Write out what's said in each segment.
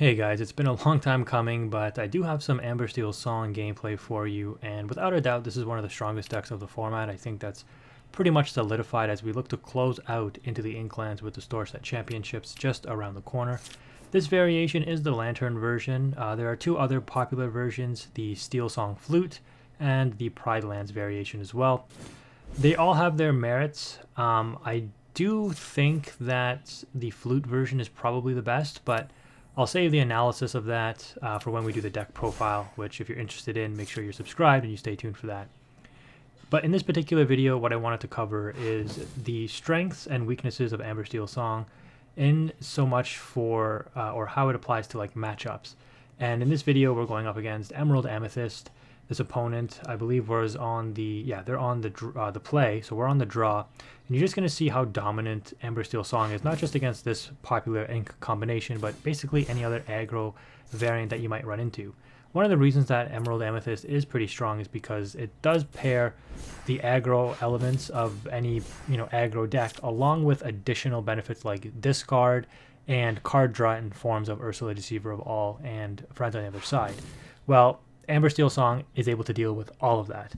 Hey guys, it's been a long time coming, but I do have some Amber Steel Song gameplay for you, and without a doubt, this is one of the strongest decks of the format. I think that's pretty much solidified as we look to close out into the Inklands with the Store Set Championships just around the corner. This variation is the Lantern version. There are two other popular versions, the Steel Song Flute and the Pride Lands variation as well. They all have their merits. I do think that the Flute version is probably the best, but I'll save the analysis of that for when we do the deck profile, which if you're interested in, make sure you're subscribed and you stay tuned for that. But in this particular video, what I wanted to cover is the strengths and weaknesses of Amber Steel Song in so much for, or how it applies to like matchups. And in this video, we're going up against Emerald Amethyst. This opponent, I believe, was on the, they're on the play, so we're on the draw. And you're just going to see how dominant Amber Steel Song is, not just against this popular ink combination, but basically any other aggro variant that you might run into. One of the reasons that Emerald Amethyst is pretty strong is because it does pair the aggro elements of any, aggro deck along with additional benefits like discard and card draw in forms of Ursula Deceiver of All and Friends on the Other Side. Well, Amber Steel Song is able to deal with all of that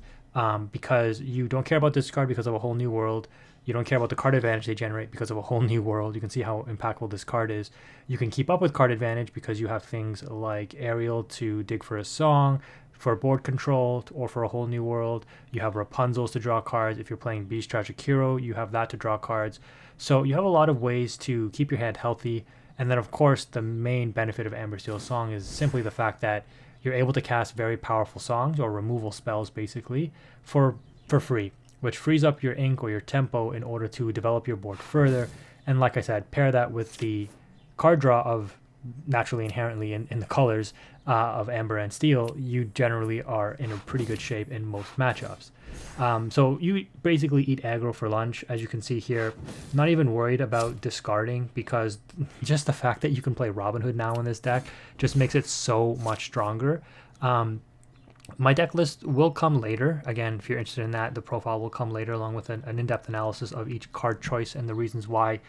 because you don't care about discard because of a whole new world. You don't care about the card advantage they generate because of a whole new world. You can see how impactful this card is. You can keep up with card advantage because you have things like Ariel to dig for a song, for board control, or for a whole new world. You have Rapunzel's to draw cards. If you're playing Beast Tragic Hero, you have that to draw cards. So you have a lot of ways to keep your hand healthy. And then, of course, the main benefit of Amber Steel Song is simply the fact that you're able to cast very powerful songs or removal spells, basically, for free, which frees up your ink or your tempo in order to develop your board further. And like I said, pair that with the card draw of naturally inherently in the colors of Amber and Steel, you generally are in a pretty good shape in most matchups. So you basically eat aggro for lunch, as you can see here. Not even worried about discarding because just the fact that you can play Robin Hood now in this deck just makes it so much stronger. My deck list will come later. Again, if you're interested in that, the profile will come later along with an in-depth analysis of each card choice and the reasons why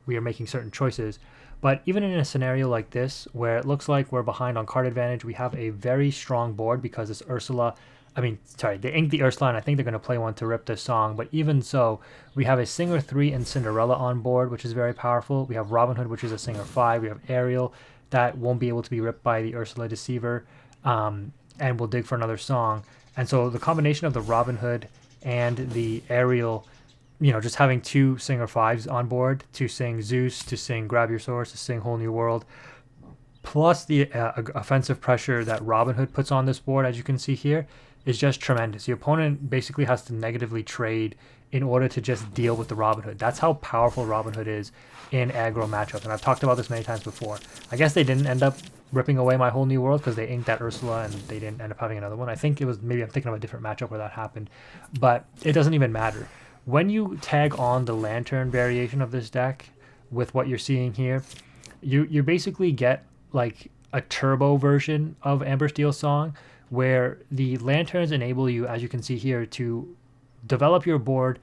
we are making certain choices. But even in a scenario like this, where it looks like we're behind on card advantage, we have a very strong board because this they inked the Ursula, and I think they're going to play one to rip this song. But even so, we have a Singer 3 and Cinderella on board, which is very powerful. We have Robin Hood, which is a Singer 5. We have Ariel that won't be able to be ripped by the Ursula Deceiver, and will dig for another song. And so the combination of the Robin Hood and the Ariel, just having two Singer 5s on board to sing Zeus, to sing Grab Your Swords, to sing Whole New World, plus the offensive pressure that Robin Hood puts on this board, as you can see here, is just tremendous. The opponent basically has to negatively trade in order to just deal with the Robin Hood. That's how powerful Robin Hood is in aggro matchups, and I've talked about this many times before. I guess they didn't end up ripping away my Whole New World because they inked that Ursula and they didn't end up having another one. I think it was, maybe I'm thinking of a different matchup where that happened, but it doesn't even matter. When you tag on the Lantern variation of this deck with what you're seeing here, you basically get like a turbo version of Amber Steel Song where the Lanterns enable you, as you can see here, to develop your board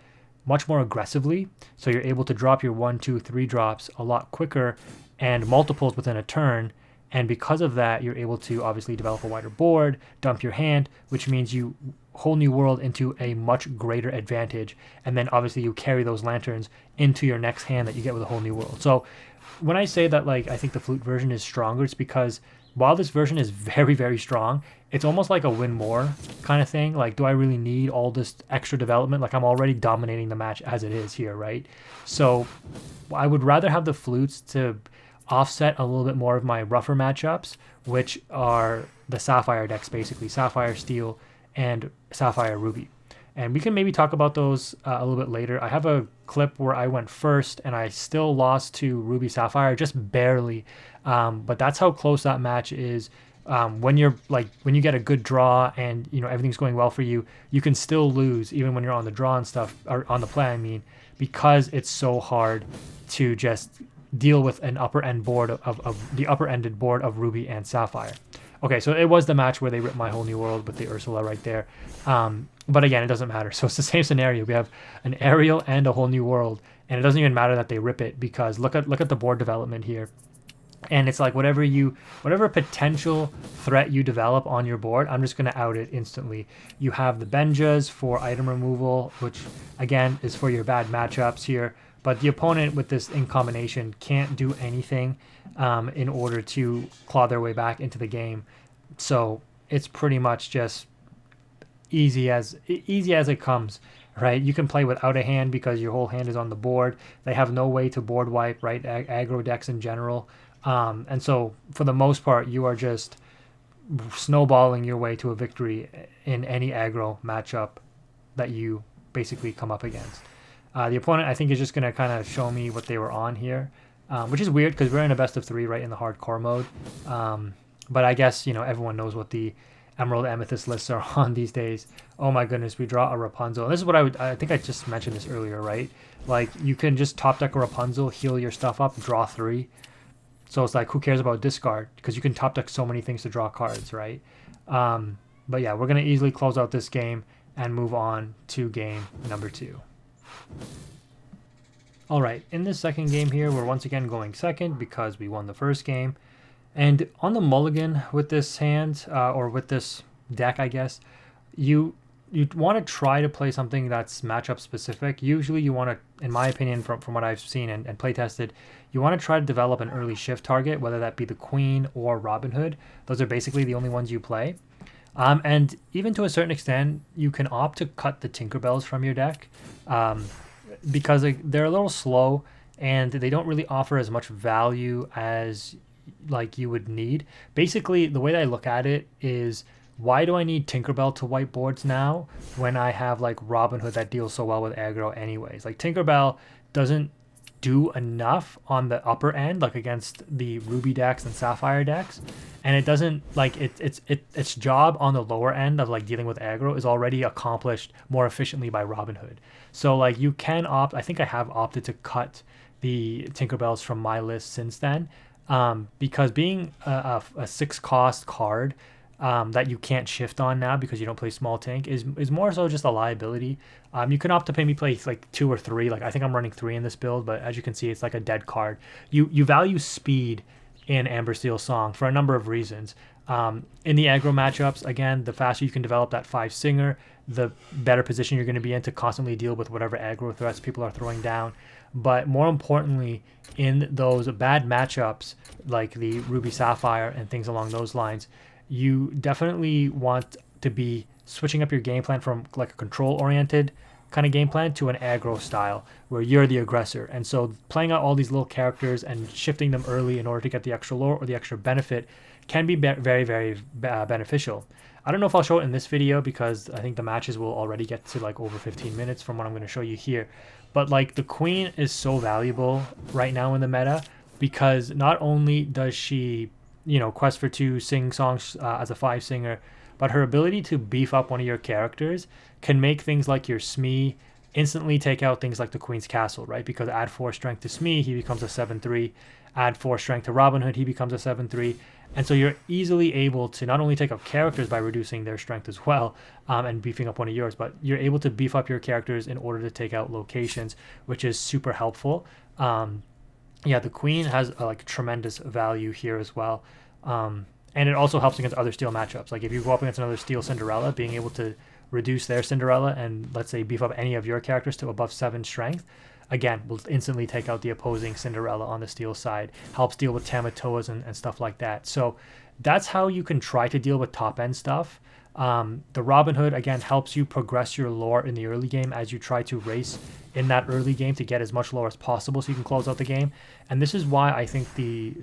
much more aggressively. So you're able to drop your 1, 2, 3 drops a lot quicker and multiples within a turn. And because of that, you're able to obviously develop a wider board, dump your hand, which means you Whole New World into a much greater advantage. And then obviously you carry those Lanterns into your next hand that you get with a Whole New World. So when I say that, like, I think the Flute version is stronger, it's because while this version is very, very strong, it's almost like a win more kind of thing. Like, do I really need all this extra development? Like, I'm already dominating the match as it is here, right? So I would rather have the Flutes to offset a little bit more of my rougher matchups, which are the Sapphire decks, basically Sapphire Steel and Sapphire Ruby. And we can maybe talk about those a little bit later. I have a clip where I went first and I still lost to Ruby Sapphire, just barely. But that's how close that match is. When you get a good draw and everything's going well for you, you can still lose even when you're on the draw and stuff, or on the play, I mean, because it's so hard to just deal with an upper end board of the upper ended board of Ruby and Sapphire. Okay, so it was the match where they ripped my Whole New World with the Ursula right there. But again, it doesn't matter. So it's the same scenario. We have an Ariel and a Whole New World, and it doesn't even matter that they rip it because look at the board development here. And it's like whatever potential threat you develop on your board, I'm just going to out it instantly. You have the Benjas for item removal, which again is for your bad matchups here. But the opponent with this in combination can't do anything in order to claw their way back into the game. So it's pretty much just easy as it comes, right? You can play without a hand because your whole hand is on the board. They have no way to board wipe, right? Aggro decks in general. And so for the most part, you are just snowballing your way to a victory in any aggro matchup that you basically come up against. The opponent, I think, is just going to kind of show me what they were on here, which is weird because we're in a best of 3, right, in the hardcore mode. But I guess, everyone knows what the Emerald Amethyst lists are on these days. Oh my goodness, we draw a Rapunzel. And this is what I think I just mentioned this earlier, right? Like, you can just top deck a Rapunzel, heal your stuff up, draw 3. So it's like, who cares about discard? Because you can top deck so many things to draw cards, right? But yeah, we're going to easily close out this game and move on to game number 2. All right, in this second game here, we're once again going second because we won the first game. And on the mulligan with this hand, or with this deck, I guess, you want to try to play something that's matchup specific. Usually you want to, in my opinion, from what I've seen and play tested, you want to try to develop an early shift target, whether that be the Queen or Robin Hood. Those are basically the only ones you play. And even to a certain extent, you can opt to cut the Tinkerbells from your deck because they're a little slow and they don't really offer as much value as like you would need. Basically, the way that I look at it is, why do I need Tinkerbell to wipe boards now when I have like Robin Hood that deals so well with aggro anyways? Like, Tinkerbell doesn't do enough on the upper end, like against the Ruby decks and Sapphire decks, and it doesn't like its job on the lower end of like dealing with aggro is already accomplished more efficiently by Robin Hood. So like, you can opt, I think I have opted to cut the Tinkerbells from my list since then, because being a 6-cost card that you can't shift on now because you don't play small tank is more so just a liability. You can opt to pay me play like 2 or 3. Like, I think I'm running 3 in this build, but as you can see, it's like a dead card. You value speed in Amber Steel Song for a number of reasons. In the aggro matchups, again, the faster you can develop that 5 Singer, the better position you're going to be in to constantly deal with whatever aggro threats people are throwing down. But more importantly, in those bad matchups like the Ruby Sapphire and things along those lines, you definitely want to be switching up your game plan from like a control-oriented kind of game plan to an aggro style where you're the aggressor. And so playing out all these little characters and shifting them early in order to get the extra lore or the extra benefit can be very, very beneficial. I don't know if I'll show it in this video because I think the matches will already get to like over 15 minutes from what I'm going to show you here. But like, the Queen is so valuable right now in the meta because not only does she, quest for 2, sing songs as a 5 singer, but her ability to beef up one of your characters can make things like your Smee instantly take out things like the Queen's Castle, right? Because add 4 strength to Smee, he becomes a 7/3. Add 4 strength to Robin Hood, he becomes a 7/3. And so you're easily able to not only take out characters by reducing their strength as well, and beefing up one of yours, but you're able to beef up your characters in order to take out locations, which is super helpful. Yeah, the Queen has like tremendous value here as well. And it also helps against other steel matchups. Like, if you go up against another steel Cinderella, being able to reduce their Cinderella and, let's say, beef up any of your characters to above 7 strength, again, will instantly take out the opposing Cinderella on the steel side. Helps deal with Tamatoas and stuff like that. So that's how you can try to deal with top end stuff. The Robin Hood, again, helps you progress your lore in the early game as you try to race in that early game to get as much lore as possible so you can close out the game. And this is why I think the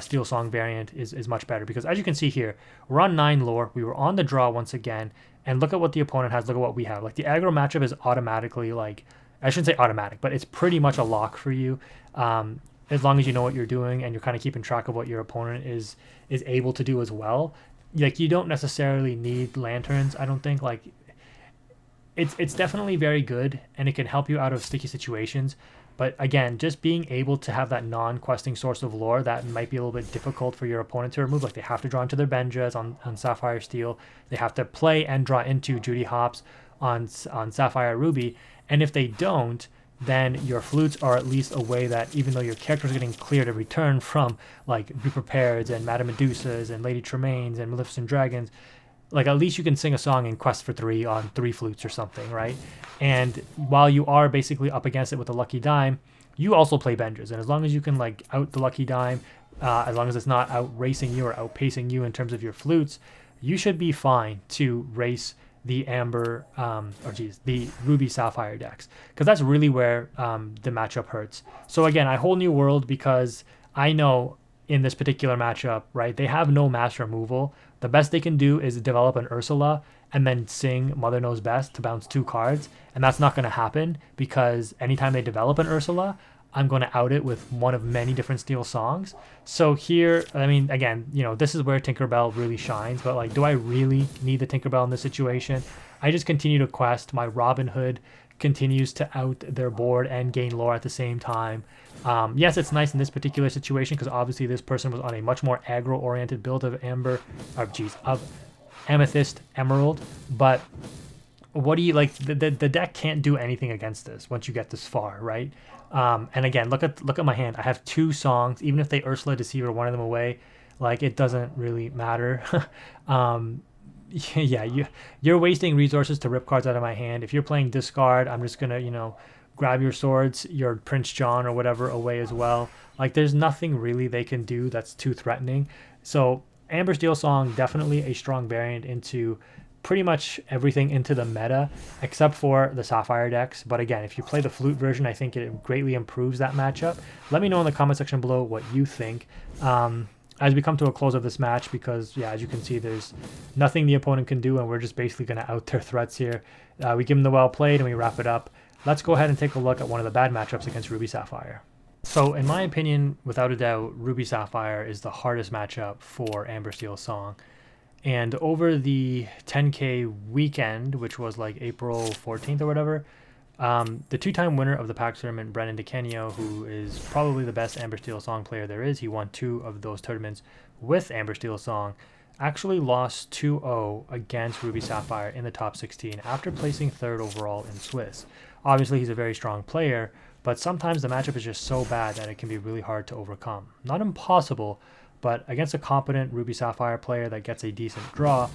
Steel Song variant is much better, because as you can see here, we're on 9 lore. We were on the draw once again, and look at what the opponent has. Look at what we have. Like, the aggro matchup is automatically, like, I shouldn't say automatic, but it's pretty much a lock for you. As long as you know what you're doing and you're kind of keeping track of what your opponent is able to do as well. Like, you don't necessarily need lanterns, I don't think. Like, it's definitely very good, and it can help you out of sticky situations. But again, just being able to have that non-questing source of lore that might be a little bit difficult for your opponent to remove. Like, they have to draw into their Benjas on Sapphire Steel. They have to play and draw into Judy Hopps on Sapphire Ruby. And if they don't, then your flutes are at least a way that even though your characters are getting cleared every turn from like Be Prepared and Madame Medusas and Lady Tremaines and Maleficent Dragons, like at least you can sing a song in Quest for 3 on 3 flutes or something, right? And while you are basically up against it with a lucky dime, you also play Benjas, and as long as you can like out the lucky dime, as long as it's not out racing you or outpacing you in terms of your flutes, you should be fine to race the the Ruby Sapphire decks, because that's really where the matchup hurts. So again, I hold New World because I know in this particular matchup, right, they have no mass removal. The best they can do is develop an Ursula and then sing Mother Knows Best to bounce 2 cards, and that's not going to happen because anytime they develop an Ursula, I'm going to out it with one of many different steel songs. So here, I mean, again, you know, this is where Tinkerbell really shines, but like, do I really need the Tinkerbell in this situation? I just continue to quest. My Robin Hood continues to out their board and gain lore at the same time. Yes, it's nice in this particular situation because obviously this person was on a much more aggro-oriented build of of Amethyst Emerald, but what do you like? The deck can't do anything against this once you get this far, right? And again, look at my hand. I have 2 songs. Even if they Ursula Deceiver one of them away, like it doesn't really matter. Yeah, you're wasting resources to rip cards out of my hand. If you're playing discard, I'm just gonna, you know, grab your swords, your Prince John or whatever away as well. Like there's nothing really they can do that's too threatening. So Amber Steel Song, definitely a strong variant into pretty much everything into the meta except for the Sapphire decks. But again, if you play the flute version, I think it greatly improves that matchup. Let me know in the comment section below what you think as we come to a close of this match, because yeah, as you can see, there's nothing the opponent can do and we're just basically going to out their threats here. We give them the well played and we wrap it up. Let's go ahead and take a look at one of the bad matchups against Ruby Sapphire. So in my opinion, without a doubt, Ruby Sapphire is the hardest matchup for Amber Steel Song. And over the 10K weekend, which was like April 14th or whatever, the 2-time winner of the PAX tournament, Brennan DeCanio, who is probably the best Amber Steel Song player there is, he won 2 of those tournaments with Amber Steel Song, actually lost 2-0 against Ruby Sapphire in the top 16 after placing 3rd overall in Swiss. Obviously, he's a very strong player, but sometimes the matchup is just so bad that it can be really hard to overcome. Not impossible, but against a competent Ruby Sapphire player that gets a decent draw,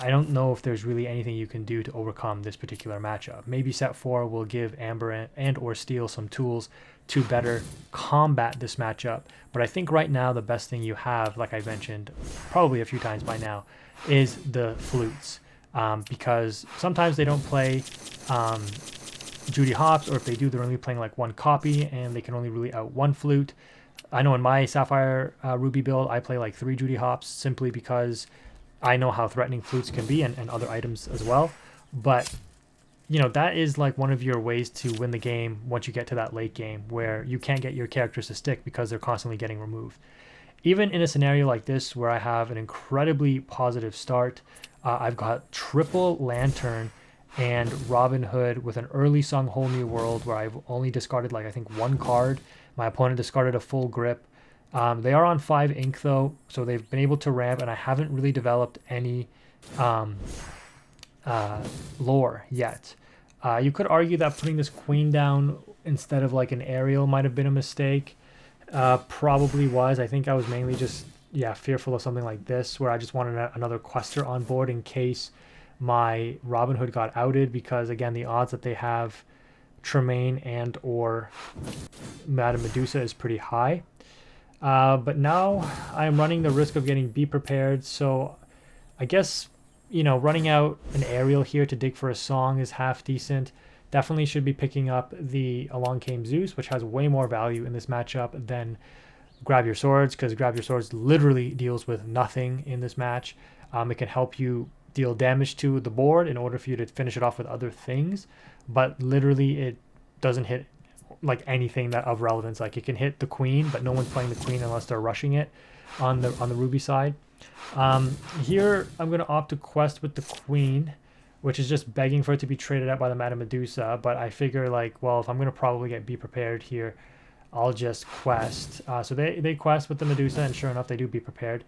I don't know if there's really anything you can do to overcome this particular matchup. Maybe set 4 will give Amber and or Steel some tools to better combat this matchup. But I think right now the best thing you have, like I mentioned probably a few times by now, is the flutes. Because sometimes they don't play Judy Hopps, or if they do, they're only playing like 1 copy and they can only really out 1 flute. I know in my Sapphire Ruby build, I play like 3 Judy Hopps simply because I know how threatening flutes can be, and other items as well. But, you know, that is like one of your ways to win the game once you get to that late game where you can't get your characters to stick because they're constantly getting removed. Even in a scenario like this where I have an incredibly positive start, I've got triple Lantern and Robin Hood with an early sung Whole New World where I've only discarded like I think 1 card. My opponent discarded a full grip. They are on 5 ink though, so they've been able to ramp, and I haven't really developed any lore yet. You could argue that putting this queen down instead of like an aerial might have been a mistake. Probably was. I think I was mainly just fearful of something like this where I just wanted another quester on board in case my Robin Hood got outed, because again, the odds that they have Tremaine and or Madame Medusa is pretty high. But now I'm running the risk of getting Be Prepared, so I guess, you know, running out an aerial here to dig for a song is half decent. Definitely should be picking up the Along Came Zeus, which has way more value in this matchup than Grab Your Swords, because Grab Your Swords literally deals with nothing in this match. It can help you deal damage to the board in order for you to finish it off with other things, but literally it doesn't hit like anything that of relevance. Like it can hit the queen, but no one's playing the queen unless they're rushing it on the Ruby side. Here I'm going to opt to quest with the queen, which is just begging for it to be traded out by the Madame Medusa, but I figure like, well, if I'm going to probably get Be Prepared here, I'll just quest. So they quest with the Medusa, and sure enough they do Be Prepared.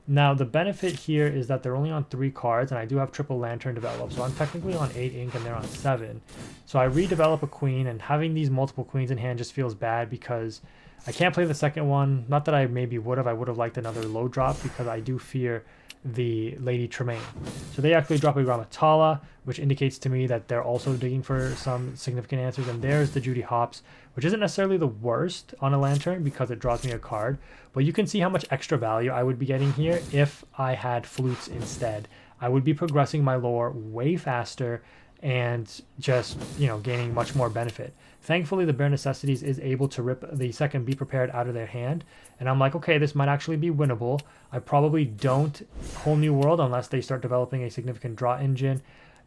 Now, the benefit here is that they're only on 3 cards, and I do have triple lantern developed, so I'm technically on 8 ink and they're on 7. So I redevelop a queen, and having these multiple queens in hand just feels bad because I can't play the second one. Not that I maybe would have. I would have liked another low drop because I do fear the Lady Tremaine. So they actually drop a Grammatala, which indicates to me that they're also digging for some significant answers. And there's the Judy Hopps, which isn't necessarily the worst on a lantern because it draws me a card. But you can see how much extra value I would be getting here if I had flutes instead. I would be progressing my lore way faster and just, you know, gaining much more benefit. Thankfully, the Bare Necessities is able to rip the second Be Prepared out of their hand. And I'm like, okay, this might actually be winnable. I probably don't Whole New World unless they start developing a significant draw engine.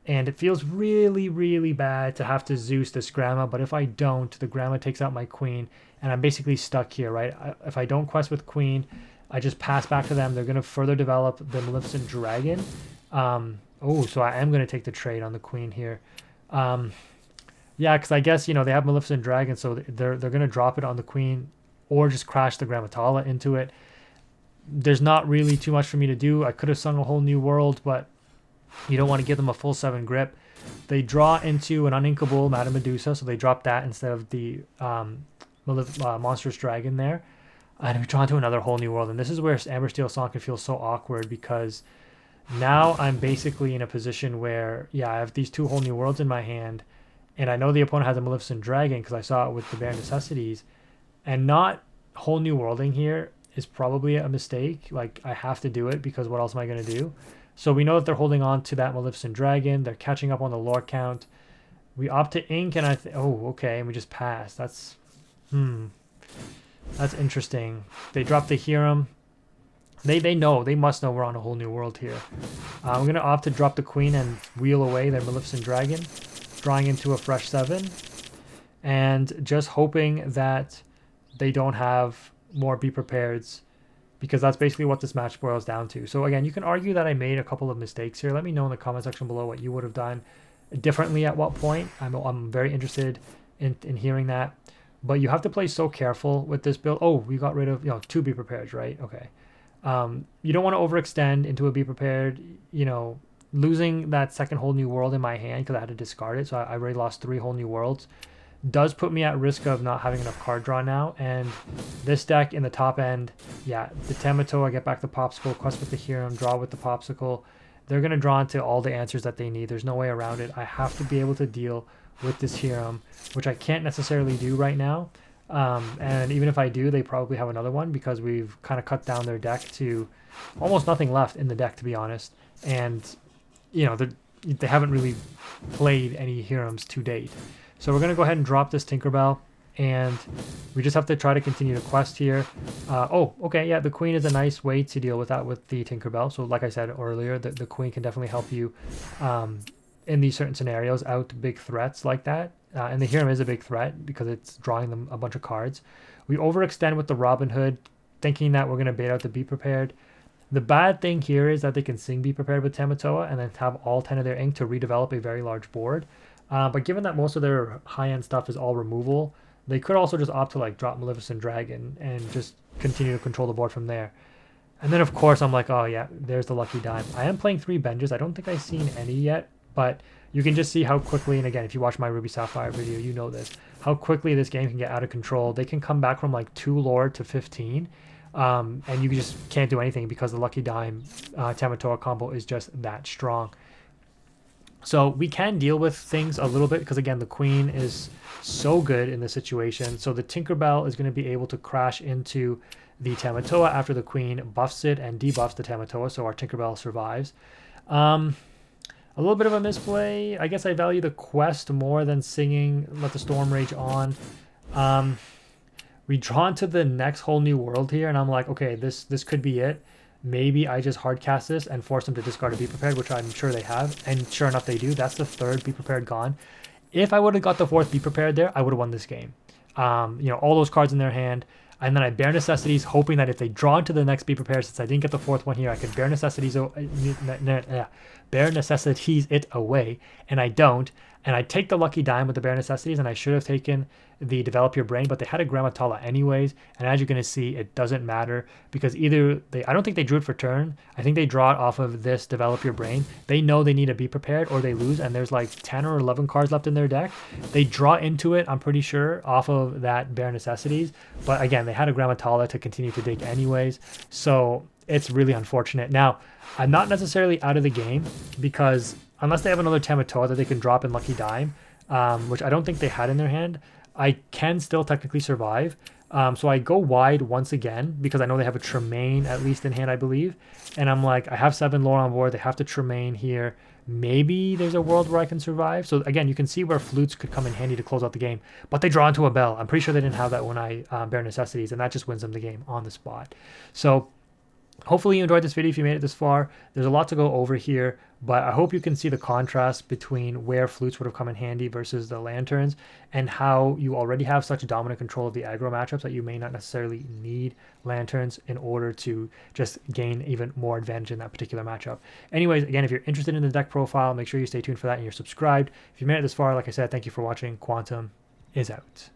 And it feels really, really bad to have to Zeus this Grandma. But if I don't, the Grandma takes out my Queen. And I'm basically stuck here, right? If I don't quest with Queen, I just pass back to them. They're going to further develop the Maleficent Dragon. Oh, so I am going to take the trade on the Queen here. Yeah, because I guess, you know, they have Maleficent Dragon, so they're going to drop it on the Queen or just crash the Grammatala into it. There's not really too much for me to do. I could have sung a Whole New World, but you don't want to give them a full 7 grip. They draw into an uninkable Madame Medusa, so they drop that instead of the Monstrous Dragon there. And we draw into another Whole New World, and this is where Amber Steel Song can feel so awkward because now I'm basically in a position where, yeah, I have these 2 Whole New Worlds in my hand, and I know the opponent has a Maleficent Dragon because I saw it with the Bare Necessities, and not Whole New Worlding here is probably a mistake. Like, I have to do it because what else am I going to do? So we know that they're holding on to that Maleficent Dragon. They're catching up on the lore count. We opt to ink, and oh, okay, and we just pass. That's interesting. They drop the Hiram. They know. They must know we're on a Whole New World here. I'm going to opt to drop the Queen and wheel away their Maleficent Dragon, drawing into a fresh 7, and just hoping that they don't have more Be Prepareds, because that's basically what this match boils down to. So again, you can argue that I made a couple of mistakes here. Let me know in the comment section below what you would have done differently at what point. I'm very interested in hearing that. But you have to play so careful with this build. Oh, we got rid of, you know, 2 Be Prepared, right? Okay. You don't want to overextend into a Be Prepared. You know, losing that second Whole New World in my hand because I had to discard it, so I already lost 3 Whole New Worlds, does put me at risk of not having enough card draw now. And this deck in the top end, yeah, the Tamatoa, get back the Popsicle, quest with the Hiram, draw with the Popsicle. They're going to draw into all the answers that they need. There's no way around it. I have to be able to deal with this Hiram, which I can't necessarily do right now. And even if I do, they probably have another one because we've kind of cut down their deck to almost nothing left in the deck, to be honest. And, you know, they haven't really played any Hirams to date. So we're going to go ahead and drop this Tinkerbell, and we just have to try to continue the quest here. Oh, okay, yeah, the Queen is a nice way to deal with that with the Tinkerbell. So like I said earlier, the Queen can definitely help you in these certain scenarios out big threats like that. And the Hiram is a big threat because it's drawing them a bunch of cards. We overextend with the Robin Hood, thinking that we're going to bait out the Be Prepared. The bad thing here is that they can sing Be Prepared with Tamatoa and then have all 10 of their ink to redevelop a very large board. But given that most of their high-end stuff is all removal, they could also just opt to like drop Maleficent Dragon and just continue to control the board from there. And then of course I'm like, oh yeah, there's the lucky dime. I am playing 3 Benjes. I don't think I've seen any yet, but you can just see how quickly, and again, if you watch my Ruby Sapphire video, you know this, how quickly this game can get out of control. They can come back from like 2 lore to 15, and you just can't do anything because the lucky dime Tamatoa combo is just that strong. So we can deal with things a little bit because, again, the Queen is so good in this situation. So the Tinkerbell is going to be able to crash into the Tamatoa after the Queen buffs it and debuffs the Tamatoa, so our Tinkerbell survives. A little bit of a misplay. I guess I value the quest more than singing Let the Storm Rage On. We draw into the next Whole New World here, and I'm like, okay, this could be it. Maybe I just hardcast this and force them to discard a Be Prepared, which I'm sure they have. And sure enough, they do. That's the 3rd Be Prepared gone. If I would have got the 4th Be Prepared there, I would have won this game. You know, all those cards in their hand. And then I Bare Necessities, hoping that if they draw into the next Be Prepared, since I didn't get the 4th one here, I could Bare Necessities it away. And I don't. And I take the Lucky Dime with the Bare Necessities, and I should have taken the Develop Your Brain, but they had a Grammatala anyways. And as you're going to see, it doesn't matter because either I don't think they drew it for turn. I think they draw it off of this Develop Your Brain. They know they need to be prepared or they lose, and there's like 10 or 11 cards left in their deck. They draw into it, I'm pretty sure, off of that Bare Necessities. But again, they had a Grammatala to continue to dig anyways. So it's really unfortunate. Now, I'm not necessarily out of the game because unless they have another Tamatoa that they can drop in Lucky Dime, which I don't think they had in their hand, I can still technically survive. So I go wide once again because I know they have a Tremaine at least in hand, I believe. And I'm like, I have 7 lore on board. They have to Tremaine here. Maybe there's a world where I can survive. So again, you can see where flutes could come in handy to close out the game. But they draw into a bell. I'm pretty sure they didn't have that when I Bare Necessities, and that just wins them the game on the spot. So hopefully you enjoyed this video if you made it this far. There's a lot to go over here, but I hope you can see the contrast between where flutes would have come in handy versus the lanterns, and how you already have such dominant control of the aggro matchups that you may not necessarily need lanterns in order to just gain even more advantage in that particular matchup. Anyways, again, if you're interested in the deck profile, make sure you stay tuned for that and you're subscribed. If you made it this far, like I said, thank you for watching. Quantum is out.